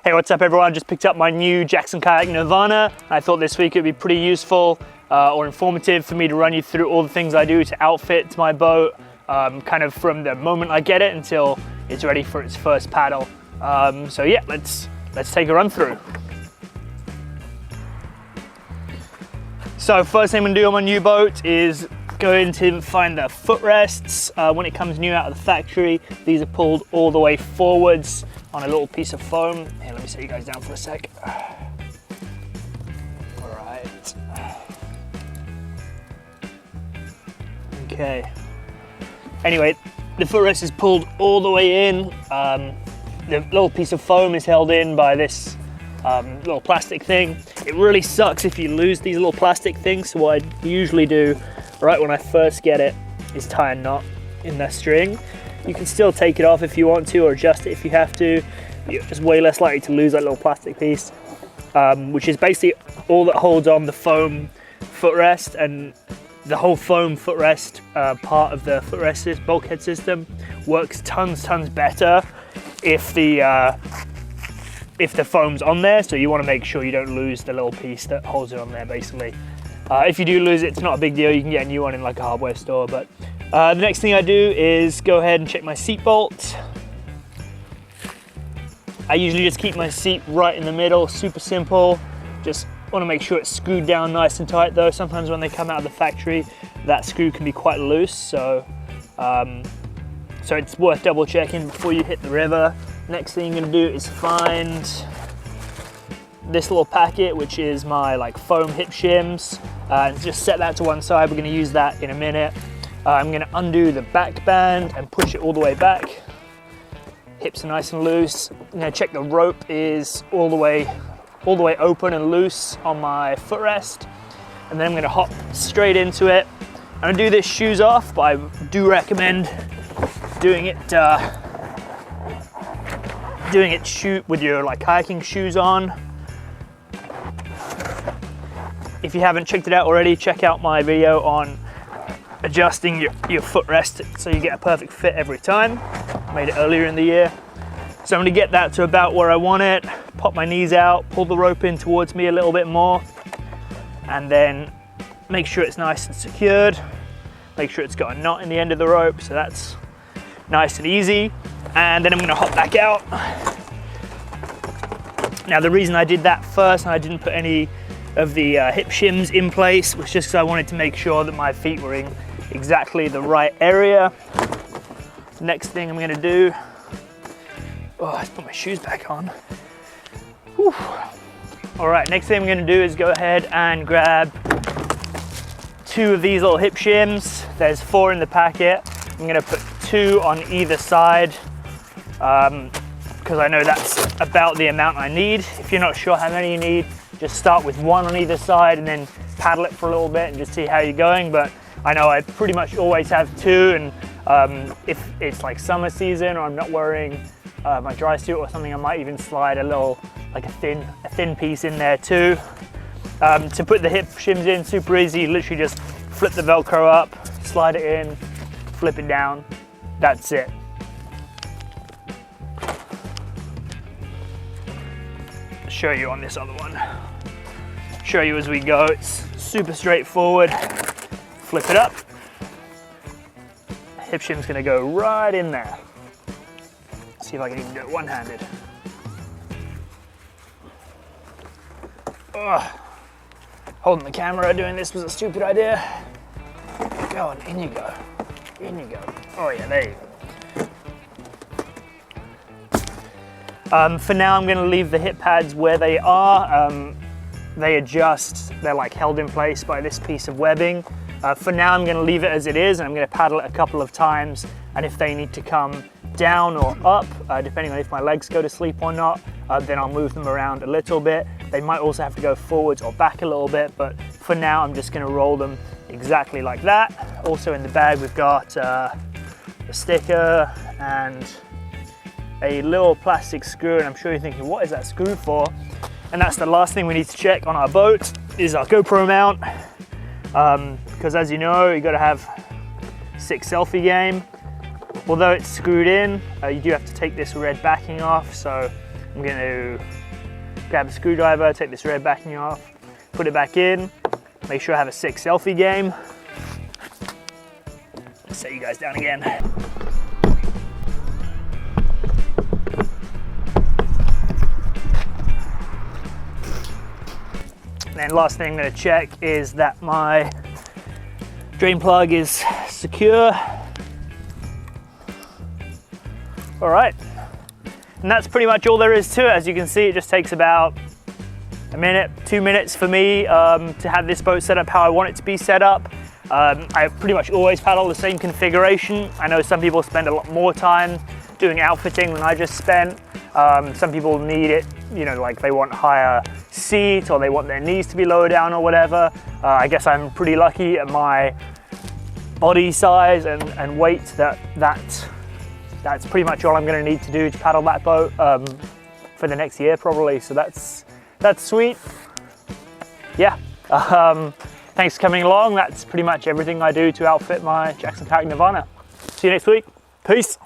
Hey, what's up everyone? Just picked up my new Jackson Kayak Nirvana. I thought this week it'd be pretty useful or informative for me to run you through all the things I do to outfit my boat, kind of from the moment I get it until it's ready for its first paddle. So yeah, let's take a run through. So first thing I'm gonna do on my new boat is going to find the footrests. When it comes new out of the factory, these are pulled all the way forwards on a little piece of foam. Here, let me set you guys down for a sec. All right. Okay. Anyway, the footrest is pulled all the way in. The little piece of foam is held in by this little plastic thing. It really sucks if you lose these little plastic things. So what I usually do right when I first get it is tie a knot in the string. You can still take it off if you want to, or adjust it if you have to. You're just way less likely to lose that little plastic piece, which is basically all that holds on the foam footrest. And the whole foam footrest part of the footrest bulkhead system works tons better if the foam's on there. So you want to make sure you don't lose the little piece that holds it on there, basically. If you do lose it, it's not a big deal. You can get a new one in like a hardware store. But the next thing I do is go ahead and check my seat bolt. I usually just keep my seat right in the middle, super simple. Just want to make sure it's screwed down nice and tight though. Sometimes when they come out of the factory, that screw can be quite loose. So it's worth double checking before you hit the river. Next thing you're gonna do is find this little packet, which is my like foam hip shims, and just set that to one side. We're gonna use that in a minute. I'm gonna undo the back band and push it all the way back. Hips are nice and loose. I'm gonna check the rope is all the way open and loose on my footrest, and then I'm gonna hop straight into it. I'm gonna do this shoes off, but I do recommend doing it shoot with your like kayaking shoes on. If you haven't checked it out already, check out my video on adjusting your footrest so you get a perfect fit every time. Made it earlier in the year. So I'm gonna get that to about where I want it, pop my knees out, pull the rope in towards me a little bit more, and then make sure it's nice and secured. Make sure it's got a knot in the end of the rope, so that's nice and easy. And then I'm gonna hop back out. Now the reason I did that first and I didn't put any of the hip shims in place was just because I wanted to make sure that my feet were in exactly the right area. Next thing I'm gonna do, let's put my shoes back on. Whew. All right, next thing I'm gonna do is go ahead and grab 2 of these little hip shims. There's 4 in the packet. I'm gonna put 2 on either side because I know that's about the amount I need. If you're not sure how many you need, just start with 1 on either side and then paddle it for a little bit and just see how you're going. But I know I pretty much always have 2, and if it's like summer season or I'm not wearing my dry suit or something, I might even slide a little, like a thin piece in there too. To put the hip shims in, super easy. Literally just flip the Velcro up, slide it in, flip it down. That's it. Show you on this other one. Show you as we go. It's super straightforward. Flip it up. Hip shim's gonna go right in there. See if I can even do it one-handed. Holding the camera doing this was a stupid idea. Go on, in you go. In you go. Oh yeah, there you go. For now, I'm gonna leave the hip pads where they are. They adjust, they're like held in place by this piece of webbing. For now, I'm gonna leave it as it is, and I'm gonna paddle it a couple of times. And if they need to come down or up, depending on if my legs go to sleep or not, then I'll move them around a little bit. They might also have to go forwards or back a little bit, but for now, I'm just gonna roll them exactly like that. Also in the bag, we've got a sticker and a little plastic screw, and I'm sure you're thinking, what is that screw for? And that's the last thing we need to check on our boat, is our GoPro mount. Because as you know, you gotta have 6 selfie game. Although it's screwed in, you do have to take this red backing off, so I'm going to grab a screwdriver, take this red backing off, put it back in, make sure I have a sick selfie game. Set you guys down again. And then last thing I'm going to check is that my drain plug is secure. All right, and that's pretty much all there is to it. As you can see, it just takes about a minute, 2 minutes for me to have this boat set up how I want it to be set up. I pretty much always paddle the same configuration. I know some people spend a lot more time doing outfitting than I just spent. Some people need it, you know, like they want higher seat or they want their knees to be lower down or whatever. I guess I'm pretty lucky at my body size and weight that's pretty much all I'm going to need to do to paddle that boat for the next year probably. So that's sweet. Yeah. Thanks for coming along. That's pretty much everything I do to outfit my Kayak Nirvana. See you next week. Peace.